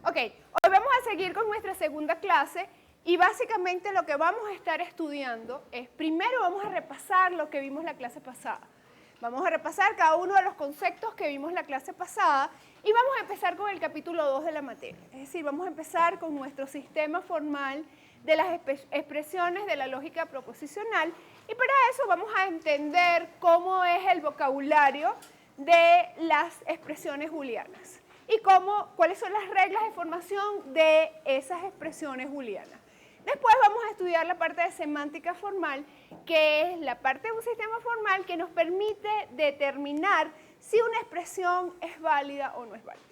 Ok, hoy vamos a seguir con nuestra segunda clase y básicamente lo que vamos a estar estudiando es, primero vamos a repasar lo que vimos la clase pasada. Vamos a repasar cada uno de los conceptos que vimos la clase pasada y vamos a empezar con el capítulo 2 de la materia. Es decir, vamos a empezar con nuestro sistema formal de las expresiones de la lógica proposicional y para eso vamos a entender cómo es el vocabulario de las expresiones booleanas y cuáles son las reglas de formación de esas expresiones booleanas. Después vamos a estudiar la parte de semántica formal, que es la parte de un sistema formal que nos permite determinar si una expresión es válida o no es válida.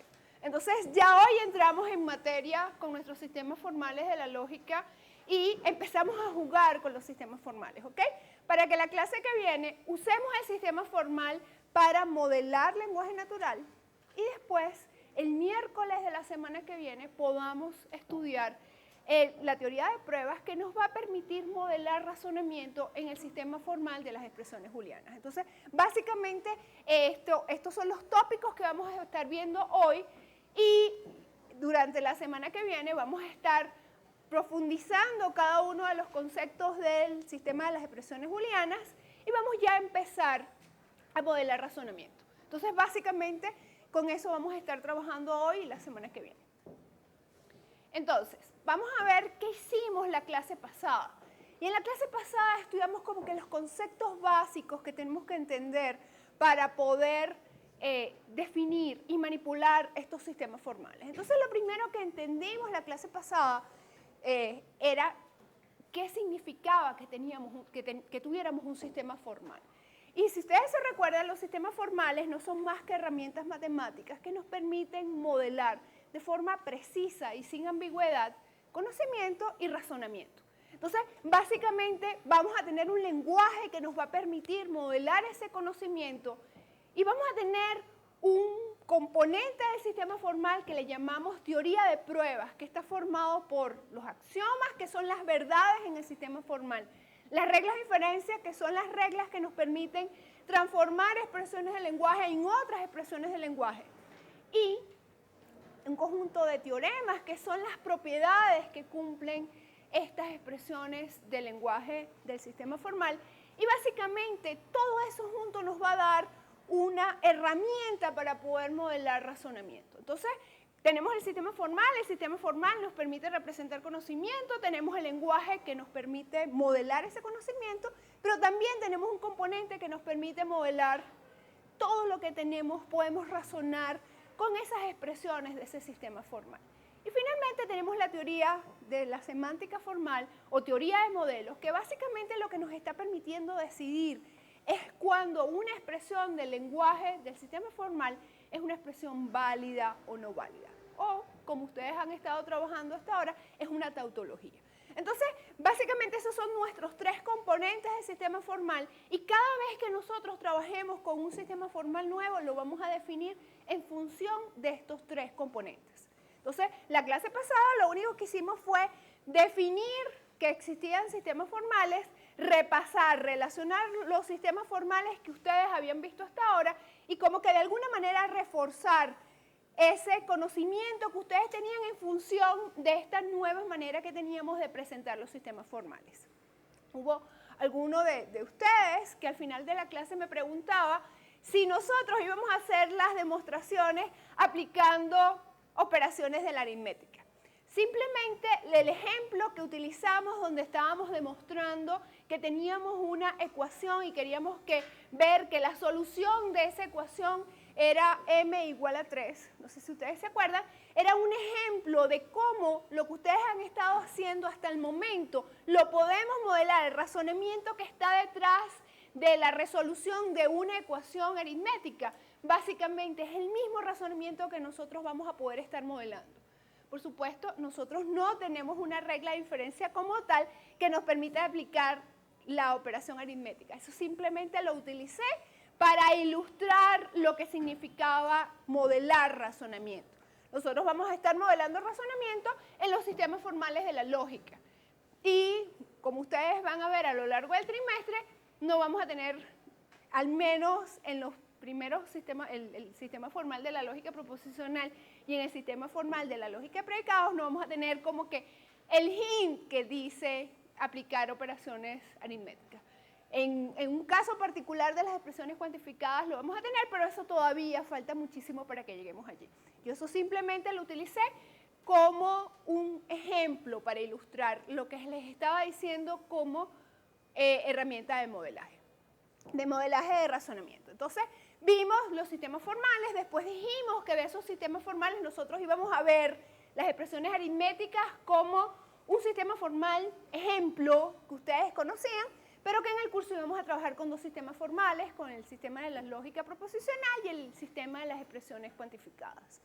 Entonces, ya hoy entramos en materia con nuestros sistemas formales de la lógica y empezamos a jugar con los sistemas formales, ¿ok? Para que la clase que viene usemos el sistema formal para modelar lenguaje natural y después, el miércoles de la semana que viene, podamos estudiar la teoría de pruebas que nos va a permitir modelar razonamiento en el sistema formal de las expresiones booleanas. Entonces, básicamente, estos son los tópicos que vamos a estar viendo hoy y durante la semana que viene vamos a estar profundizando cada uno de los conceptos del sistema de las expresiones booleanas y vamos ya a empezar a modelar razonamiento. Entonces, básicamente, con eso vamos a estar trabajando hoy y la semana que viene. Entonces, vamos a ver qué hicimos la clase pasada. Y en la clase pasada estudiamos como que los conceptos básicos que tenemos que entender para poder definir y manipular estos sistemas formales. Entonces, lo primero que entendimos la clase pasada era qué significaba que tuviéramos un sistema formal. Y si ustedes se recuerdan, los sistemas formales no son más que herramientas matemáticas que nos permiten modelar de forma precisa y sin ambigüedad conocimiento y razonamiento. Entonces, básicamente vamos a tener un lenguaje que nos va a permitir modelar ese conocimiento y vamos a tener un componente del sistema formal que le llamamos teoría de pruebas, que está formado por los axiomas, que son las verdades en el sistema formal, las reglas de inferencia, que son las reglas que nos permiten transformar expresiones del lenguaje en otras expresiones del lenguaje, y un conjunto de teoremas, que son las propiedades que cumplen estas expresiones del lenguaje del sistema formal. Y básicamente todo eso junto nos va a dar una herramienta para poder modelar razonamiento. Entonces, tenemos el sistema formal nos permite representar conocimiento, tenemos el lenguaje que nos permite modelar ese conocimiento, pero también tenemos un componente que nos permite modelar todo lo que tenemos, podemos razonar con esas expresiones de ese sistema formal. Y finalmente tenemos la teoría de la semántica formal o teoría de modelos, que básicamente lo que nos está permitiendo decidir es cuando una expresión del lenguaje del sistema formal es una expresión válida o no válida. O, como ustedes han estado trabajando hasta ahora, es una tautología. Entonces, básicamente esos son nuestros tres componentes del sistema formal y cada vez que nosotros trabajemos con un sistema formal nuevo lo vamos a definir en función de estos tres componentes. Entonces, la clase pasada lo único que hicimos fue definir que existían sistemas formales, repasar, relacionar los sistemas formales que ustedes habían visto hasta ahora y como que de alguna manera reforzar ese conocimiento que ustedes tenían en función de esta nueva manera que teníamos de presentar los sistemas formales. Hubo alguno de ustedes que al final de la clase me preguntaba si nosotros íbamos a hacer las demostraciones aplicando operaciones de la aritmética. Simplemente el ejemplo que utilizamos donde estábamos demostrando que teníamos una ecuación y queríamos ver que la solución de esa ecuación era m igual a 3, no sé si ustedes se acuerdan, era un ejemplo de cómo lo que ustedes han estado haciendo hasta el momento lo podemos modelar, el razonamiento que está detrás de la resolución de una ecuación aritmética. Básicamente es el mismo razonamiento que nosotros vamos a poder estar modelando. Por supuesto, nosotros no tenemos una regla de inferencia como tal que nos permita aplicar la operación aritmética. Eso simplemente lo utilicé para ilustrar lo que significaba modelar razonamiento. Nosotros vamos a estar modelando razonamiento en los sistemas formales de la lógica. Y como ustedes van a ver a lo largo del trimestre, no vamos a tener, al menos en primeros sistemas, el sistema formal de la lógica proposicional y en el sistema formal de la lógica de predicados, no vamos a tener como que el hint que dice aplicar operaciones aritméticas. En un caso particular de las expresiones cuantificadas lo vamos a tener, pero eso todavía falta muchísimo para que lleguemos allí. Yo eso simplemente lo utilicé como un ejemplo para ilustrar lo que les estaba diciendo como herramienta de modelaje de razonamiento. Entonces, vimos los sistemas formales, después dijimos que de esos sistemas formales nosotros íbamos a ver las expresiones aritméticas como un sistema formal ejemplo que ustedes conocían, pero que en el curso íbamos a trabajar con dos sistemas formales, con el sistema de la lógica proposicional y el sistema de las expresiones cuantificadas.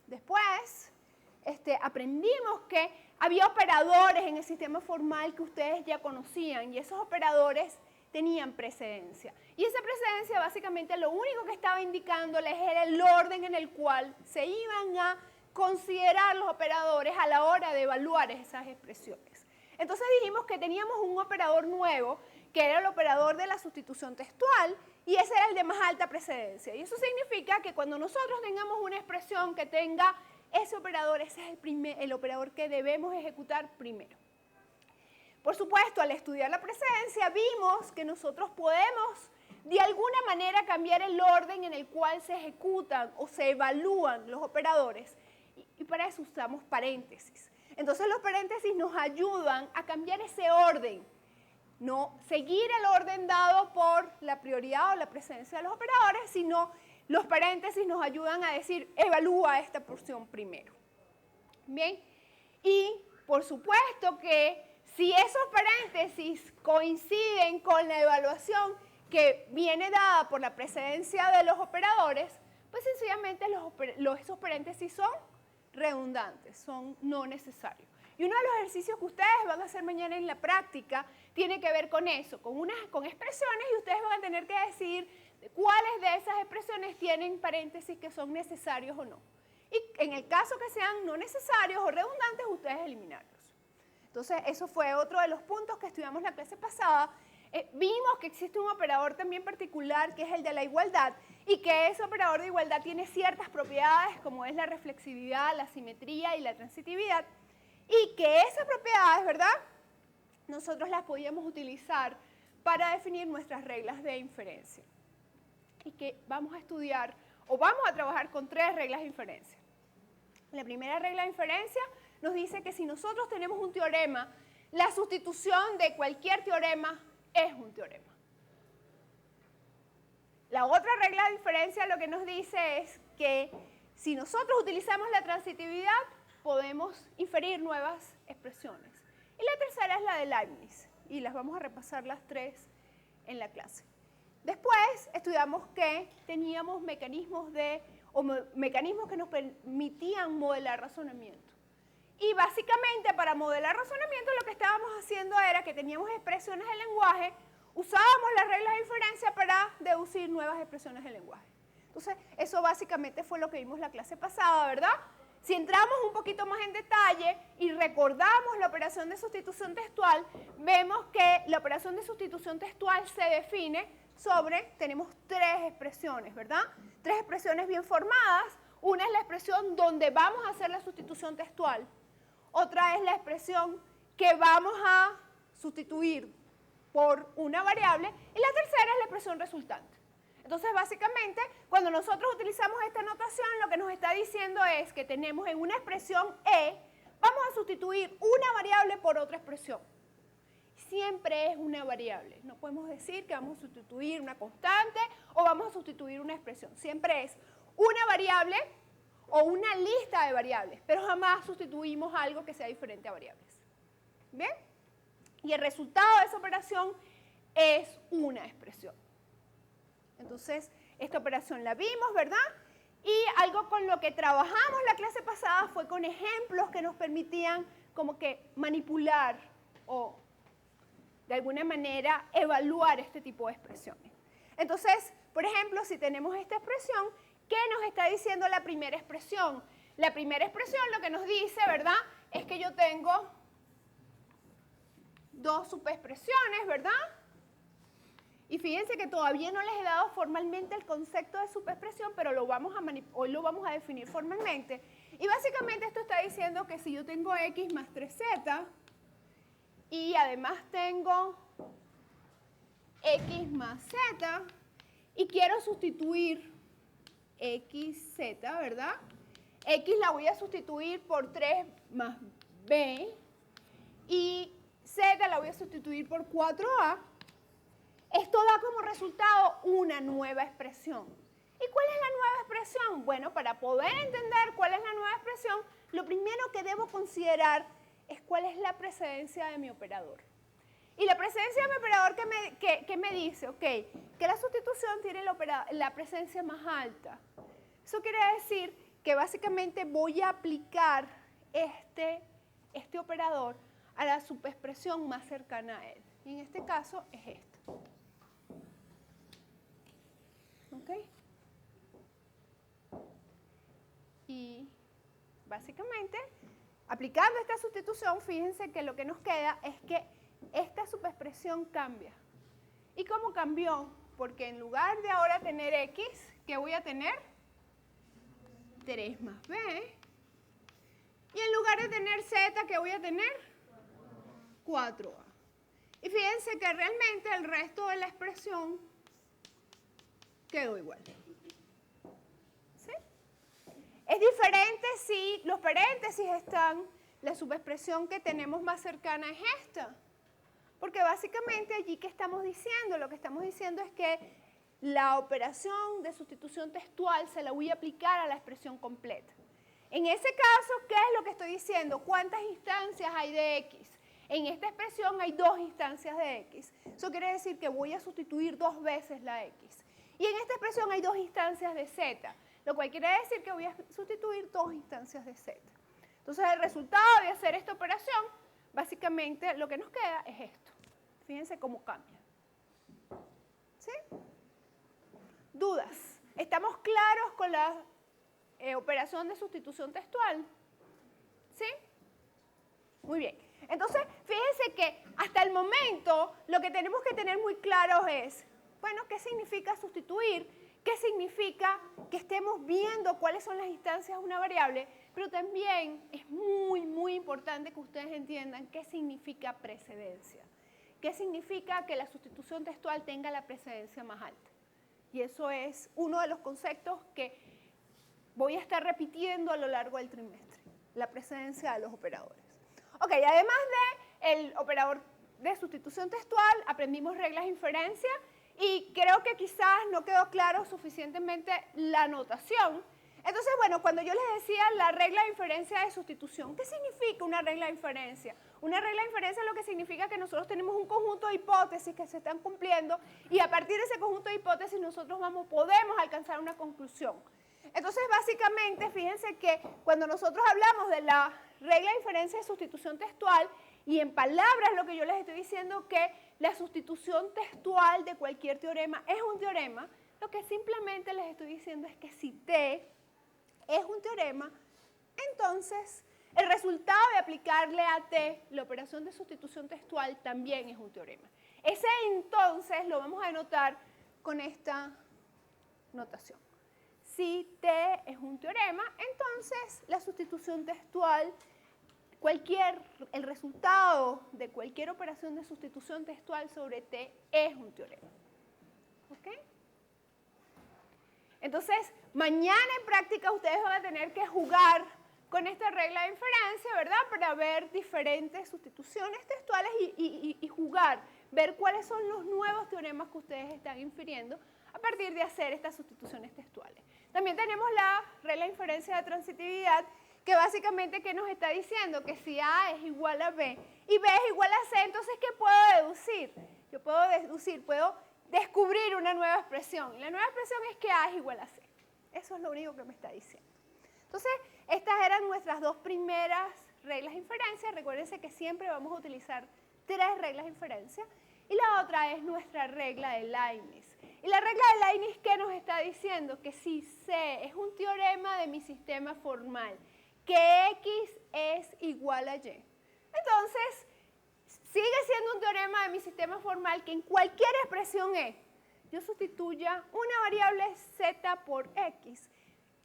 Después, aprendimos que había operadores en el sistema formal que ustedes ya conocían y esos operadores tenían precedencia. Y esa precedencia básicamente lo único que estaba indicándoles era el orden en el cual se iban a considerar los operadores a la hora de evaluar esas expresiones. Entonces dijimos que teníamos un operador nuevo que era el operador de la sustitución textual, y ese era el de más alta precedencia. Y eso significa que cuando nosotros tengamos una expresión que tenga ese operador, ese es el operador que debemos ejecutar primero. Por supuesto, al estudiar la precedencia, vimos que nosotros podemos de alguna manera cambiar el orden en el cual se ejecutan o se evalúan los operadores, y para eso usamos paréntesis. Entonces los paréntesis nos ayudan a cambiar ese orden, no seguir el orden dado por la prioridad o la precedencia de los operadores, sino los paréntesis nos ayudan a decir, evalúa esta porción primero. Bien, y por supuesto que si esos paréntesis coinciden con la evaluación que viene dada por la precedencia de los operadores, pues sencillamente esos paréntesis son redundantes, son no necesarios. Y uno de los ejercicios que ustedes van a hacer mañana en la práctica tiene que ver con eso, con expresiones, y ustedes van a tener que decir cuáles de esas expresiones tienen paréntesis que son necesarios o no. Y en el caso que sean no necesarios o redundantes, ustedes eliminarlos. Entonces, eso fue otro de los puntos que estudiamos la clase pasada. Vimos que existe un operador también particular que es el de la igualdad, y que ese operador de igualdad tiene ciertas propiedades como es la reflexividad, la simetría y la transitividad, y que esas propiedades, ¿verdad?, nosotros las podíamos utilizar para definir nuestras reglas de inferencia. Y que vamos a estudiar o vamos a trabajar con 3 reglas de inferencia. La primera regla de inferencia nos dice que si nosotros tenemos un teorema, la sustitución de cualquier teorema es un teorema. La otra regla de inferencia lo que nos dice es que si nosotros utilizamos la transitividad, podemos inferir nuevas expresiones. Y la tercera es la de Leibniz, y las vamos a repasar las 3 en la clase. Después estudiamos que teníamos mecanismos que nos permitían modelar razonamiento. Y básicamente para modelar razonamiento lo que estábamos haciendo era que teníamos expresiones del lenguaje, usábamos las reglas de inferencia para deducir nuevas expresiones del lenguaje. Entonces, eso básicamente fue lo que vimos la clase pasada, ¿verdad? Si entramos un poquito más en detalle y recordamos la operación de sustitución textual, vemos que la operación de sustitución textual se define tenemos 3 expresiones, ¿verdad? 3 expresiones bien formadas. Una es la expresión donde vamos a hacer la sustitución textual. Otra es la expresión que vamos a sustituir por una variable. Y la tercera es la expresión resultante. Entonces, básicamente, cuando nosotros utilizamos esta notación, lo que nos está diciendo es que tenemos en una expresión E, vamos a sustituir una variable por otra expresión. Siempre es una variable. No podemos decir que vamos a sustituir una constante o vamos a sustituir una expresión. Siempre es una variable o una lista de variables, pero jamás sustituimos algo que sea diferente a variables. ¿Bien? Y el resultado de esa operación es una expresión. Entonces, esta operación la vimos, ¿verdad? Y algo con lo que trabajamos la clase pasada fue con ejemplos que nos permitían como que manipular o de alguna manera evaluar este tipo de expresiones. Entonces, por ejemplo, si tenemos esta expresión, ¿qué nos está diciendo la primera expresión? La primera expresión lo que nos dice, ¿verdad?, es que yo tengo 2 subexpresiones, ¿verdad? Y fíjense que todavía no les he dado formalmente el concepto de subexpresión, pero hoy lo vamos a definir formalmente. Y básicamente esto está diciendo que si yo tengo x más 3z y además tengo x más z y quiero sustituir xz, ¿verdad? X la voy a sustituir por 3 más b y z la voy a sustituir por 4a. Esto da como resultado una nueva expresión. ¿Y cuál es la nueva expresión? Bueno, para poder entender cuál es la nueva expresión, lo primero que debo considerar es cuál es la precedencia de mi operador. Y la precedencia de mi operador que me dice, ok, que la sustitución tiene la precedencia más alta. Eso quiere decir que básicamente voy a aplicar este operador a la subexpresión más cercana a él. Y en este caso es esta. ¿Ok? Y básicamente, aplicando esta sustitución, fíjense que lo que nos queda es que esta subexpresión cambia. ¿Y cómo cambió? Porque en lugar de ahora tener x, ¿qué voy a tener? 3 más b. Y en lugar de tener z, ¿qué voy a tener? 4a. Y fíjense que realmente el resto de la expresión quedó igual. ¿Sí? Es diferente si los paréntesis están, la subexpresión que tenemos más cercana es esta. Porque básicamente allí, ¿qué estamos diciendo? Lo que estamos diciendo es que la operación de sustitución textual se la voy a aplicar a la expresión completa. En ese caso, ¿qué es lo que estoy diciendo? ¿Cuántas instancias hay de x? En esta expresión hay 2 instancias de x. Eso quiere decir que voy a sustituir 2 veces la x. Y en esta expresión hay 2 instancias de z, lo cual quiere decir que voy a sustituir 2 instancias de z. Entonces, el resultado de hacer esta operación, básicamente lo que nos queda es esto. Fíjense cómo cambia. ¿Sí? ¿Dudas? ¿Estamos claros con la operación de sustitución textual? ¿Sí? Muy bien. Entonces, fíjense que hasta el momento lo que tenemos que tener muy claro es, bueno, ¿qué significa sustituir? ¿Qué significa que estemos viendo cuáles son las instancias de una variable? Pero también es muy, muy importante que ustedes entiendan qué significa precedencia. ¿Qué significa que la sustitución textual tenga la precedencia más alta? Y eso es uno de los conceptos que voy a estar repitiendo a lo largo del trimestre, la precedencia de los operadores. Ok, además del operador de sustitución textual, aprendimos reglas de inferencia y creo que quizás no quedó claro suficientemente la notación. Entonces, bueno, cuando yo les decía la regla de inferencia de sustitución, ¿qué significa una regla de inferencia? Una regla de inferencia es lo que significa que nosotros tenemos un conjunto de hipótesis que se están cumpliendo y a partir de ese conjunto de hipótesis nosotros podemos alcanzar una conclusión. Entonces, básicamente, fíjense que cuando nosotros hablamos de la regla de inferencia de sustitución textual, y en palabras lo que yo les estoy diciendo que la sustitución textual de cualquier teorema es un teorema, lo que simplemente les estoy diciendo es que si T es un teorema, entonces el resultado de aplicarle a T la operación de sustitución textual también es un teorema. Ese entonces lo vamos a denotar con esta notación. Si T es un teorema, entonces la sustitución textual, el resultado de cualquier operación de sustitución textual sobre T es un teorema. ¿Ok? Entonces, mañana en práctica ustedes van a tener que jugar con esta regla de inferencia, ¿verdad? Para ver diferentes sustituciones textuales y jugar, ver cuáles son los nuevos teoremas que ustedes están infiriendo a partir de hacer estas sustituciones textuales. También tenemos la regla de inferencia de transitividad, que básicamente ¿qué nos está diciendo? Que si A es igual a B y B es igual a C, entonces ¿qué puedo deducir? Yo puedo descubrir una nueva expresión. Y la nueva expresión es que A es igual a C. Eso es lo único que me está diciendo. Entonces, estas eran nuestras 2 primeras reglas de inferencia. Recuérdense que siempre vamos a utilizar 3 reglas de inferencia. Y la otra es nuestra regla de Leibniz. Y la regla de Leibniz, ¿qué nos está diciendo? Que si C es un teorema de mi sistema formal, que X es igual a Y. Entonces, sigue siendo un teorema de mi sistema formal que en cualquier expresión E yo sustituya una variable z por x.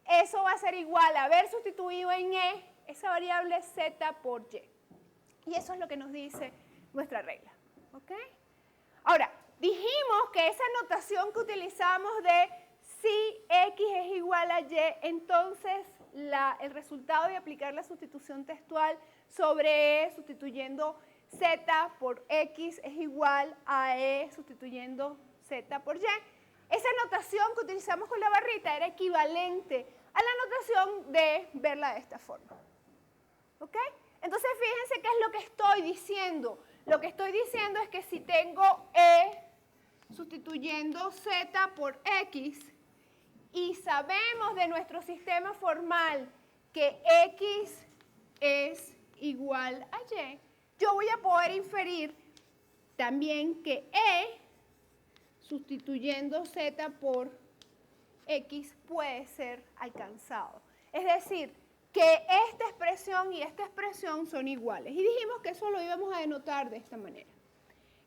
Eso va a ser igual a haber sustituido en E esa variable z por y. Y eso es lo que nos dice nuestra regla. ¿Ok? Ahora, dijimos que esa notación que utilizamos de si x es igual a y, entonces el resultado de aplicar la sustitución textual sobre E sustituyendo z por x es igual a E sustituyendo z por y. Esa notación que utilizamos con la barrita era equivalente a la notación de verla de esta forma. ¿Ok? Entonces fíjense qué es lo que estoy diciendo. Lo que estoy diciendo es que si tengo E sustituyendo z por x y sabemos de nuestro sistema formal que x es igual a y, yo voy a poder inferir también que E sustituyendo z por x puede ser alcanzado. Es decir, que esta expresión y esta expresión son iguales. Y dijimos que eso lo íbamos a denotar de esta manera.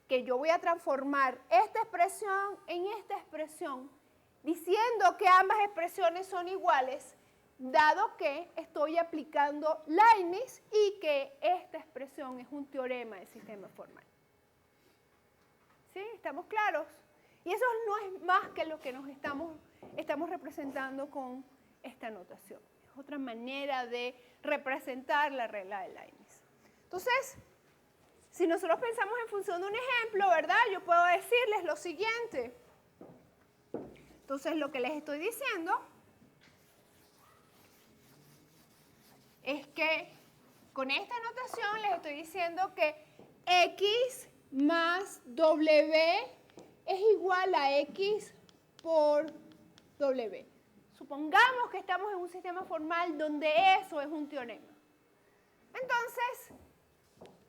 Que yo voy a transformar esta expresión en esta expresión, diciendo que ambas expresiones son iguales, dado que estoy aplicando Leibniz y que esta expresión es un teorema del sistema formal. ¿Sí? ¿Estamos claros? Y eso no es más que lo que nos estamos representando con esta notación. Es otra manera de representar la regla de Leibniz. Entonces, si nosotros pensamos en función de un ejemplo, ¿verdad? Yo puedo decirles lo siguiente. Entonces, lo que les estoy diciendo es que con esta notación les estoy diciendo que x más w es igual a x por w. Supongamos que estamos en un sistema formal donde eso es un teorema. Entonces,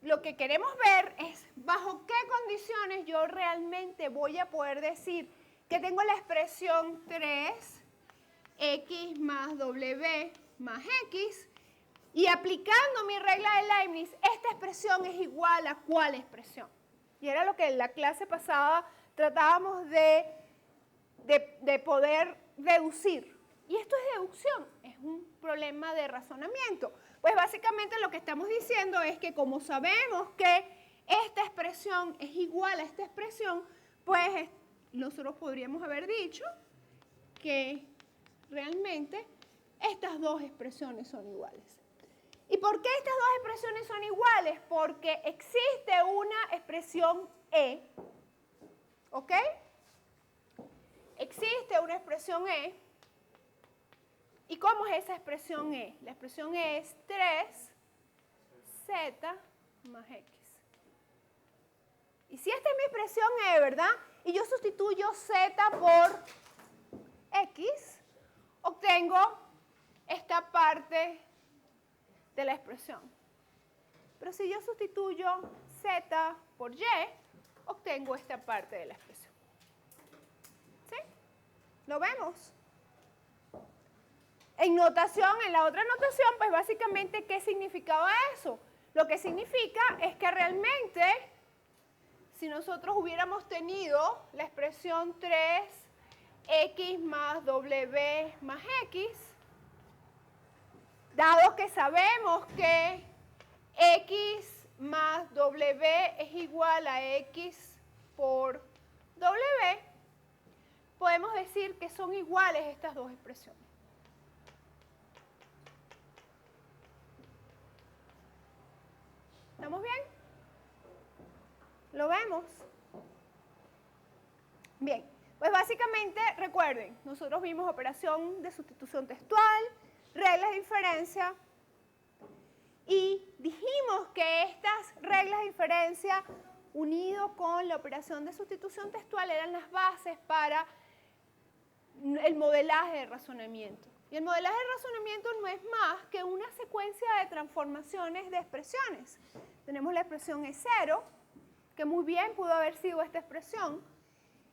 lo que queremos ver es bajo qué condiciones yo realmente voy a poder decir que tengo la expresión 3x más w más x y aplicando mi regla de Leibniz, esta expresión es igual a ¿cuál expresión? Y era lo que en la clase pasada tratábamos de poder deducir. Y esto es deducción, es un problema de razonamiento. Pues básicamente lo que estamos diciendo es que como sabemos que esta expresión es igual a esta expresión, pues nosotros podríamos haber dicho que realmente estas dos expresiones son iguales. ¿Y por qué estas dos expresiones son iguales? Porque existe una expresión E, ¿ok? Existe una expresión E. ¿Y cómo es esa expresión E? La expresión E es 3z más x. Y si esta es mi expresión E, ¿verdad? Y yo sustituyo z por x, obtengo esta parte de la expresión. Pero si yo sustituyo z por y, obtengo esta parte de la expresión. ¿Sí? ¿Lo vemos? En notación, en la otra notación, pues básicamente, ¿qué significaba eso? Lo que significa es que realmente, si nosotros hubiéramos tenido la expresión 3x más w más x, dado que sabemos que x más w es igual a x por w, podemos decir que son iguales estas dos expresiones. ¿Estamos bien? ¿Lo vemos? Bien, pues básicamente, recuerden, nosotros vimos operación de sustitución textual, reglas de inferencia, y dijimos que estas reglas de inferencia, unido con la operación de sustitución textual, eran las bases para el modelaje de razonamiento. Y el modelaje de razonamiento no es más que una secuencia de transformaciones de expresiones. Tenemos la expresión E0, que muy bien pudo haber sido esta expresión.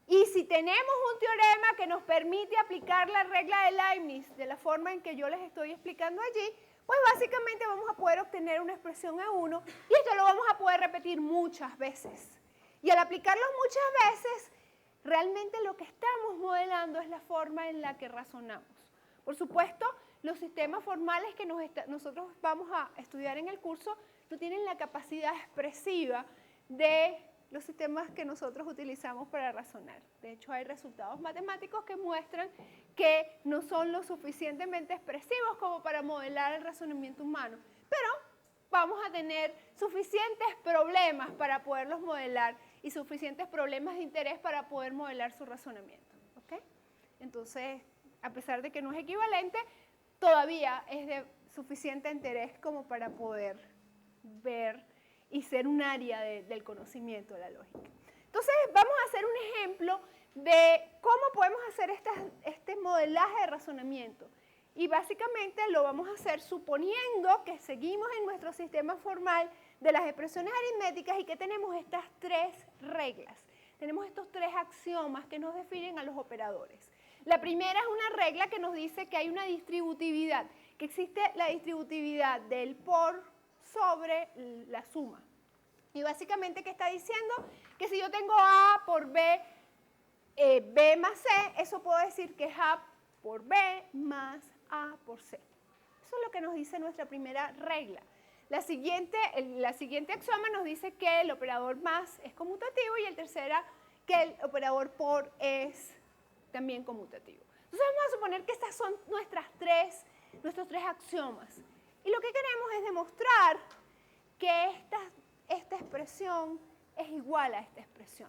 Y si tenemos un teorema que nos permite aplicar la regla de Leibniz de la forma en que yo les estoy explicando allí, Pues básicamente vamos a poder obtener una expresión E1 y esto lo vamos a poder repetir muchas veces. Y al aplicarlo muchas veces, realmente lo que estamos modelando es la forma en la que razonamos. Por supuesto, los sistemas formales que nosotros vamos a estudiar en el curso no tienen la capacidad expresiva de los sistemas que nosotros utilizamos para razonar. De hecho, hay resultados matemáticos que muestran que no son lo suficientemente expresivos como para modelar el razonamiento humano, pero vamos a tener suficientes problemas para poderlos modelar y suficientes problemas de interés para poder modelar su razonamiento. ¿Okay? Entonces, a pesar de que no es equivalente, todavía es de suficiente interés como para poder ver y ser un área del conocimiento de la lógica. Entonces, vamos a hacer un ejemplo de cómo podemos hacer este modelaje de razonamiento. Y básicamente lo vamos a hacer suponiendo que seguimos en nuestro sistema formal de las expresiones aritméticas y que tenemos estas tres reglas. Tenemos estos tres axiomas que nos definen a los operadores. La primera es una regla que nos dice que hay una distributividad, que existe la distributividad del por sobre la suma. Y básicamente, ¿qué está diciendo? Que si yo tengo A por B, B más C, eso puedo decir que es A por B más A por C. Eso es lo que nos dice nuestra primera regla. La siguiente axioma nos dice que el operador más es conmutativo y el tercero que el operador por es también conmutativo. Entonces vamos a suponer que estas son nuestros tres axiomas. Y lo que queremos es demostrar que esta expresión es igual a esta expresión.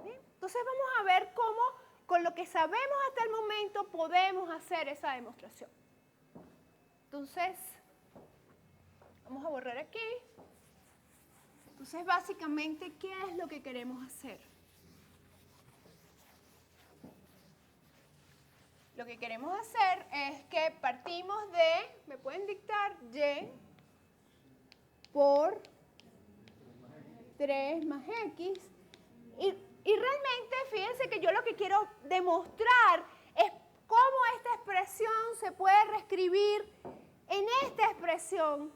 ¿Bien? Entonces vamos a ver cómo, con lo que sabemos hasta el momento, podemos hacer esa demostración. Entonces, vamos a borrar aquí. Entonces, básicamente, ¿qué es lo que queremos hacer? Lo que queremos hacer es que partimos de, me pueden dictar, y por 3 más x. Y realmente, fíjense que yo lo que quiero demostrar es cómo esta expresión se puede reescribir en esta expresión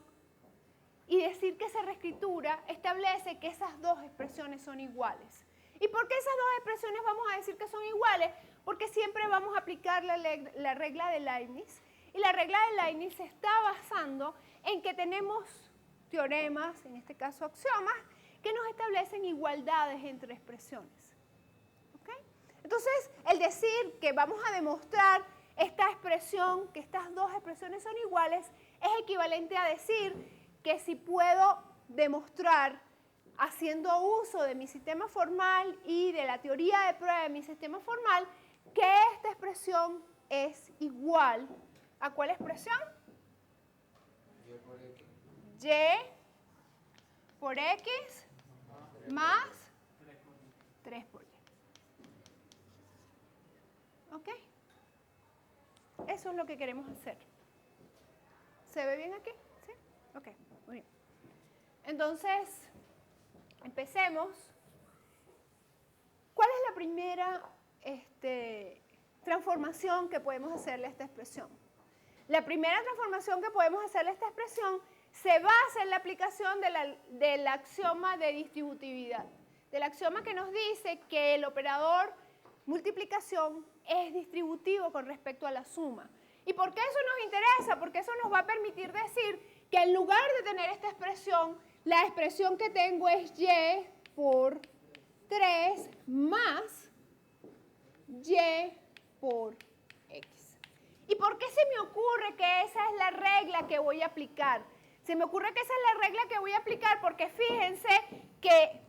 y decir que esa reescritura establece que esas dos expresiones son iguales. ¿Y por qué esas dos expresiones vamos a decir que son iguales? Porque siempre vamos a aplicar la regla de Leibniz. Y la regla de Leibniz se está basando en que tenemos teoremas, en este caso axiomas, que nos establecen igualdades entre expresiones. ¿Okay? Entonces, el decir que vamos a demostrar esta expresión, que estas dos expresiones son iguales, es equivalente a decir que si puedo demostrar, haciendo uso de mi sistema formal y de la teoría de prueba de mi sistema formal, que esta expresión es igual ¿a cuál expresión? Y por X. Y por X más 3 por Y. ¿Ok? Eso es lo que queremos hacer. ¿Se ve bien aquí? ¿Sí? Ok, muy bien. Entonces, empecemos. ¿Cuál es la primera transformación que podemos hacerle a esta expresión? La primera transformación que podemos hacerle a esta expresión se basa en la aplicación del axioma de distributividad. Del axioma que nos dice que el operador multiplicación es distributivo con respecto a la suma. ¿Y por qué eso nos interesa? Porque eso nos va a permitir decir que en lugar de tener esta expresión, la expresión que tengo es y por 3 más y por x. ¿Y por qué se me ocurre que esa es la regla que voy a aplicar? Se me ocurre que esa es la regla que voy a aplicar porque fíjense que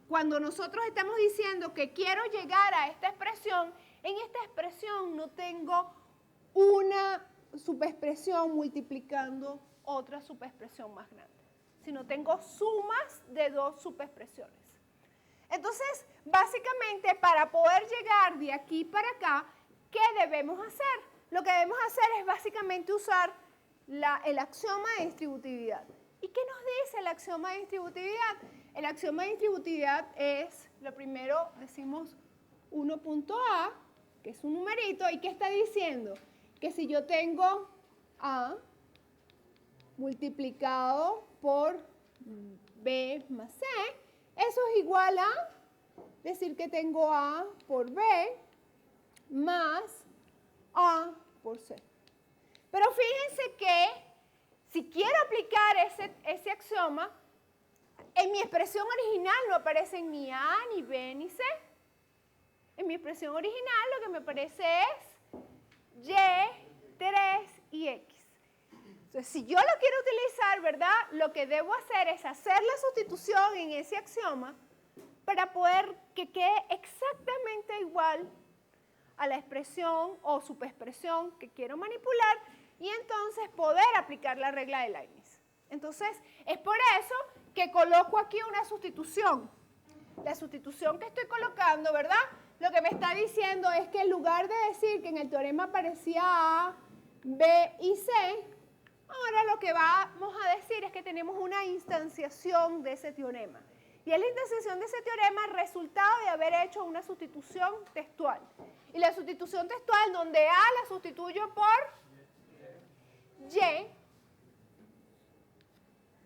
cuando nosotros estamos diciendo que quiero llegar a esta expresión, en esta expresión no tengo una subexpresión multiplicando otra subexpresión más grande, sino tengo sumas de dos subexpresiones. Entonces, básicamente, para poder llegar de aquí para acá, ¿qué debemos hacer? Lo que debemos hacer es básicamente usar el axioma de distributividad. ¿Y qué nos dice el axioma de distributividad? El axioma de distributividad es, lo primero decimos 1.a, que es un numerito, ¿y qué está diciendo? Que si yo tengo a multiplicado por B más C. Eso es igual a decir que tengo A por B más A por C. Pero fíjense que si quiero aplicar ese axioma, en mi expresión original no aparecen ni A, ni B, ni C. En mi expresión original lo que me aparece es Y, 3 y X. Entonces, si yo lo quiero utilizar, ¿verdad? Lo que debo hacer es hacer la sustitución en ese axioma para poder que quede exactamente igual a la expresión o subexpresión que quiero manipular y entonces poder aplicar la regla de Leibniz. Entonces, es por eso que coloco aquí una sustitución. La sustitución que estoy colocando, ¿verdad? Lo que me está diciendo es que en lugar de decir que en el teorema aparecía A, B y C, ahora lo que vamos a decir es que tenemos una instanciación de ese teorema. Y es la instanciación de ese teorema el resultado de haber hecho una sustitución textual. Y la sustitución textual donde A la sustituyo por Y,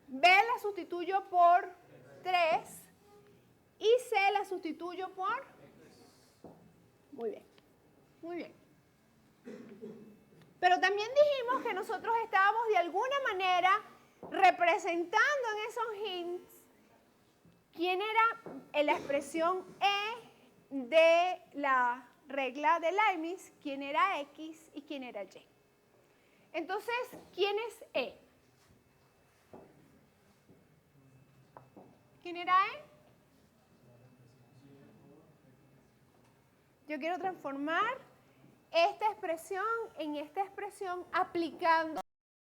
B la sustituyo por 3 y C la sustituyo por... Muy bien, muy bien. Pero también dijimos que nosotros estábamos de alguna manera representando en esos hints quién era en la expresión E de la regla de Leibniz, quién era X y quién era Y. Entonces, ¿quién es E? ¿Quién era E? Yo quiero transformar esta expresión en esta expresión aplicando